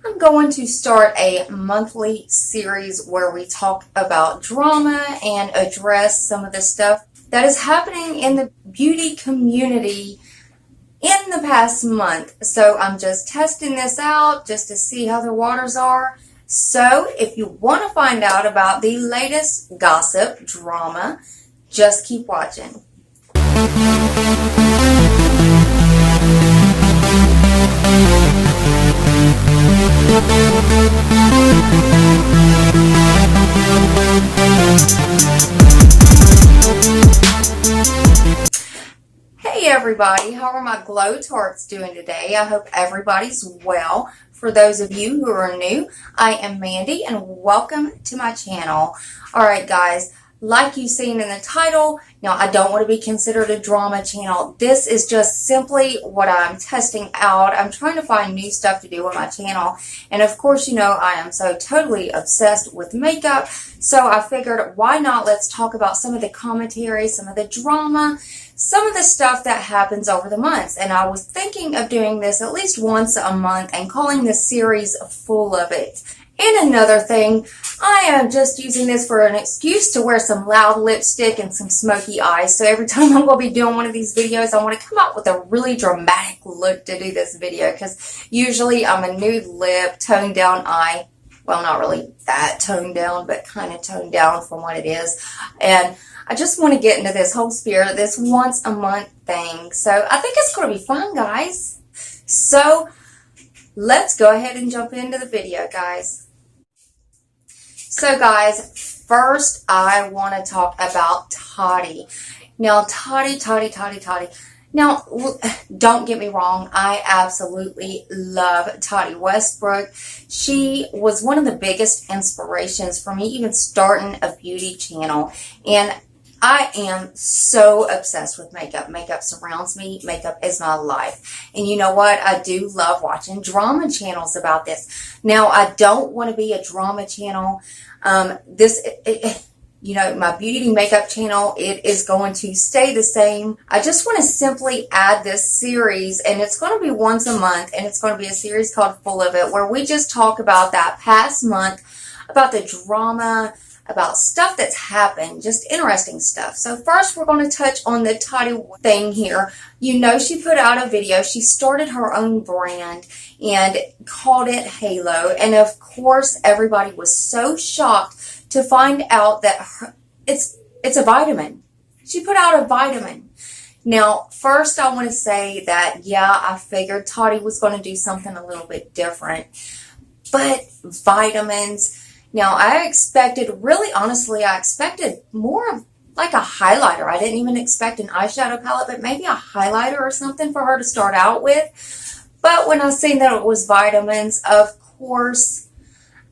I'm going to start a monthly series where we talk about drama and address some of the stuff that is happening in the beauty community in the past month. So I'm just testing this out just to see how the waters are. So if you want to find out about the latest gossip, drama, just keep watching. Hey everybody, how are my Glow Tarts doing today? I hope everybody's well. For those of you who are new, I am Mandy and welcome to my channel. Alright guys, like you've seen in the title, now I don't want to be considered a drama channel. This is just simply what I'm testing out. I'm trying to find new stuff to do with my channel. And of course, you know, I am so totally obsessed with makeup. So I figured, why not let's talk about some of the commentary, some of the drama, some of the stuff that happens over the months. And I was thinking of doing this at least once a month and calling this series full of it. And another thing, I am just using this for an excuse to wear some loud lipstick and some smoky eyes. So every time I'm going to be doing one of these videos, I want to come out with a really dramatic look to do this video. Because usually I'm a nude lip, toned down eye. Well, not really that toned down, but kind of toned down from what it is. And I just want to get into this whole spirit, this once a month thing. So I think it's going to be fun, guys. So let's go ahead and jump into the video, guys. So guys, first I want to talk about Toddy. Now, Toddy. Now, don't get me wrong, I absolutely love Toddy Westbrook. She was one of the biggest inspirations for me even starting a beauty channel. And I am so obsessed with makeup. Makeup surrounds me. Makeup is my life. And you know what? I do love watching drama channels about this. Now, I don't want to be a drama channel. You know, my beauty makeup channel, it is going to stay the same. I just want to simply add this series, and it's going to be once a month, and it's going to be a series called Full of It, where we just talk about that past month, about the drama, about stuff that's happened, just interesting stuff. So first we're going to touch on the Toddy thing here. You know, she put out a video. She started her own brand and called it Halo. And of course, everybody was so shocked to find out that it's a vitamin. She put out a vitamin. Now, first I want to say that, yeah, I figured Toddy was going to do something a little bit different. But vitamins... Now, I expected, really honestly, I expected more of like a highlighter. I didn't even expect an eyeshadow palette, but maybe a highlighter or something for her to start out with. But when I seen that it was vitamins, of course,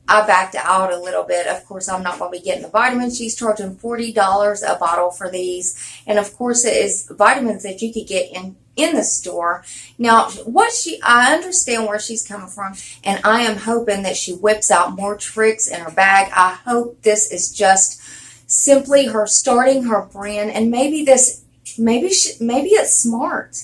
I backed out a little bit. Of course, I'm not going to be getting the vitamins. She's charging $40 a bottle for these. And of course, it is vitamins that you could get in the store. Now, I understand where she's coming from, and I am hoping that she whips out more tricks in her bag. I hope this is just simply her starting her brand, and maybe it's smart.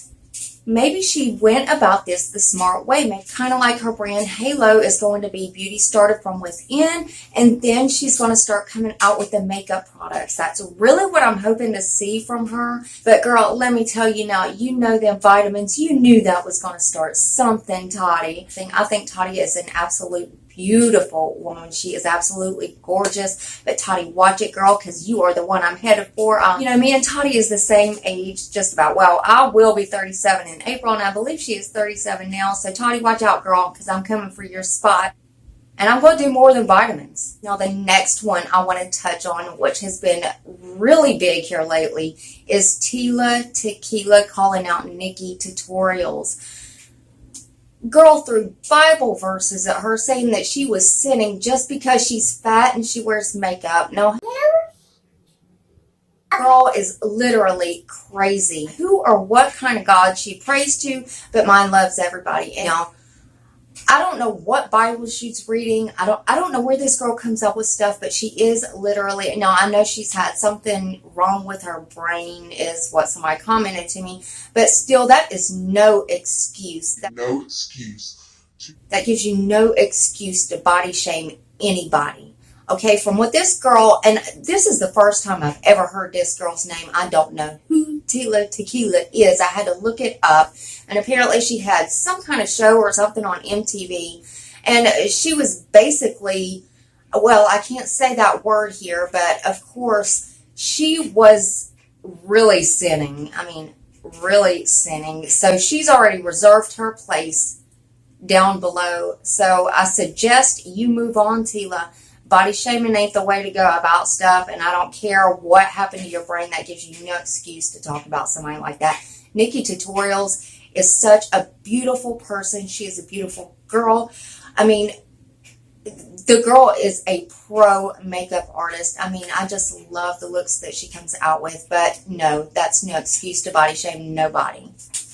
Maybe she went about this the smart way, kind of like her brand Halo is going to be beauty started from within, and then she's going to start coming out with the makeup products. That's really what I'm hoping to see from her. But girl, let me tell you now, you know them vitamins. You knew that was going to start something, Toddy. I think Toddy is an absolute beautiful woman. She is absolutely gorgeous. But Toddy, watch it, girl, because you are the one I'm headed for. You know, me and Toddy is the same age, just about. Well, I will be 37 in April, and I believe she is 37 now. So Toddy, watch out, girl, because I'm coming for your spot. And I'm going to do more than vitamins. Now, the next one I want to touch on, which has been really big here lately, is Tila Tequila calling out Nikki Tutorials. Girl threw Bible verses at her saying that she was sinning just because she's fat and she wears makeup. Now, girl is literally crazy. Who or what kind of God she prays to, but mine loves everybody. And now, I don't know what Bible she's reading. I don't know where this girl comes up with stuff, but she is literally, now I know she's had something wrong with her brain is what somebody commented to me, but still that is no excuse. No excuse That gives you no excuse to body shame anybody. Okay, from what this girl, and this is the first time I've ever heard this girl's name. I don't know who Tila Tequila is. I had to look it up. And apparently she had some kind of show or something on MTV. And she was basically, well, I can't say that word here, but of course she was really sinning. I mean, really sinning. So she's already reserved her place down below. So I suggest you move on, Tila. Body shaming ain't the way to go about stuff, and I don't care what happened to your brain. That gives you no excuse to talk about somebody like that. Nikki Tutorials is such a beautiful person. She is a beautiful girl. I mean, the girl is a pro makeup artist. I mean, I just love the looks that she comes out with, but no, that's no excuse to body shame nobody.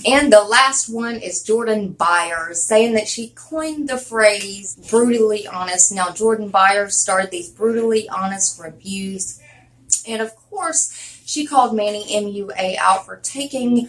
And the last one is Jordan Byers, saying that she coined the phrase brutally honest. Now, Jordan Byers started these brutally honest reviews. And of course, she called Manny MUA out for taking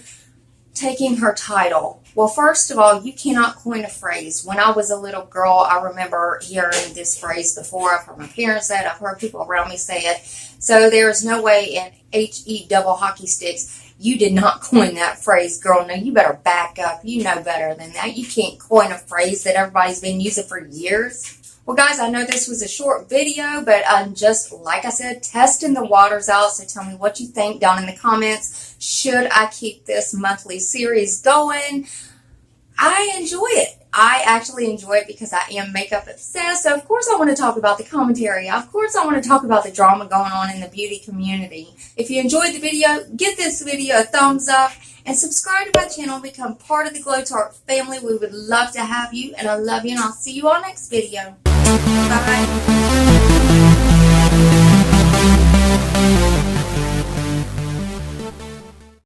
her title. Well, first of all, you cannot coin a phrase. When I was a little girl, I remember hearing this phrase before. I've heard my parents say it. I've heard people around me say it. So there is no way in HE double hockey sticks you did not coin that phrase, girl. Now, you better back up. You know better than that. You can't coin a phrase that everybody's been using for years. Well, guys, I know this was a short video, but I'm just, like I said, testing the waters out. So tell me what you think down in the comments. Should I keep this monthly series going? I enjoy it. I actually enjoy it because I am makeup obsessed. So, of course, I want to talk about the commentary. Of course, I want to talk about the drama going on in the beauty community. If you enjoyed the video, give this video a thumbs up and subscribe to my channel and become part of the Glow Tart family. We would love to have you, and I love you, and I'll see you on next video. Bye.